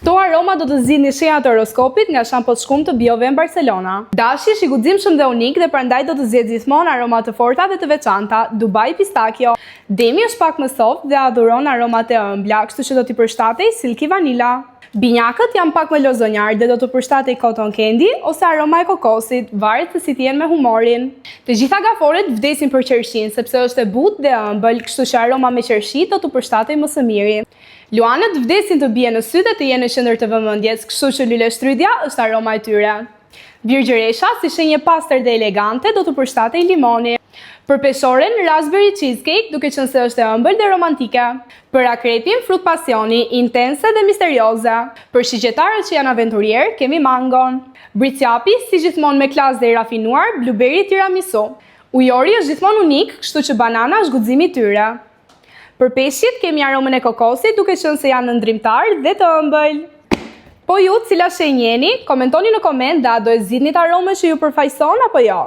Këto aroma do të zgjidhni shenjat e horoskopit nga shampo të shkumë të Biove në Barcelona. Dashi është i guximshëm dhe unik dhe prandaj do të zgjedhë gjithmonë aroma të forta dhe të veçanta. Dubai Pistachio. Demi është pak më soft dhe adhuron aromat e ëmbla, kështu që do t'i përshtatej Silky Vanilla. Binjakët janë pak më lozonjar dhe do të përshtatej Cotton Candy ose aroma e kokosit, varet se si t'jen me humorin. Të gjitha gaforet vdesin për qershin, sepse është e butë dhe ëmbël, kështu që aroma me qershi do të përshtatej më së miri. Luanët vdesin të bien në sy dhe të jenë në qendër të vëmendjes, kështu që luleshtrydja është aroma e tyre. Virgjëresha, si shenjë pastër dhe elegante, do të përshtatej limoni. Për peshoren, raspberry cheesecake, duke qenë se është e ëmbël dhe romantike. Për akretin, frut pasioni, intense dhe misterioze. Për shigjetarët që janë aventurier, kemi mangon. Briciapi, si gjithmonë me klasë dhe i rafinuar, blueberry tiramisu. Ujori është gjithmonë unik, kështu që banana është guximi i tyre. Për peshqit, kemi aromën e kokosit, duke qenë se janë ndrimtar dhe të ëmbël. Po ju, cila shenjë jeni, komentoni në koment dhe a do e zgjidhni aromë që ju përfaqëson apo jo.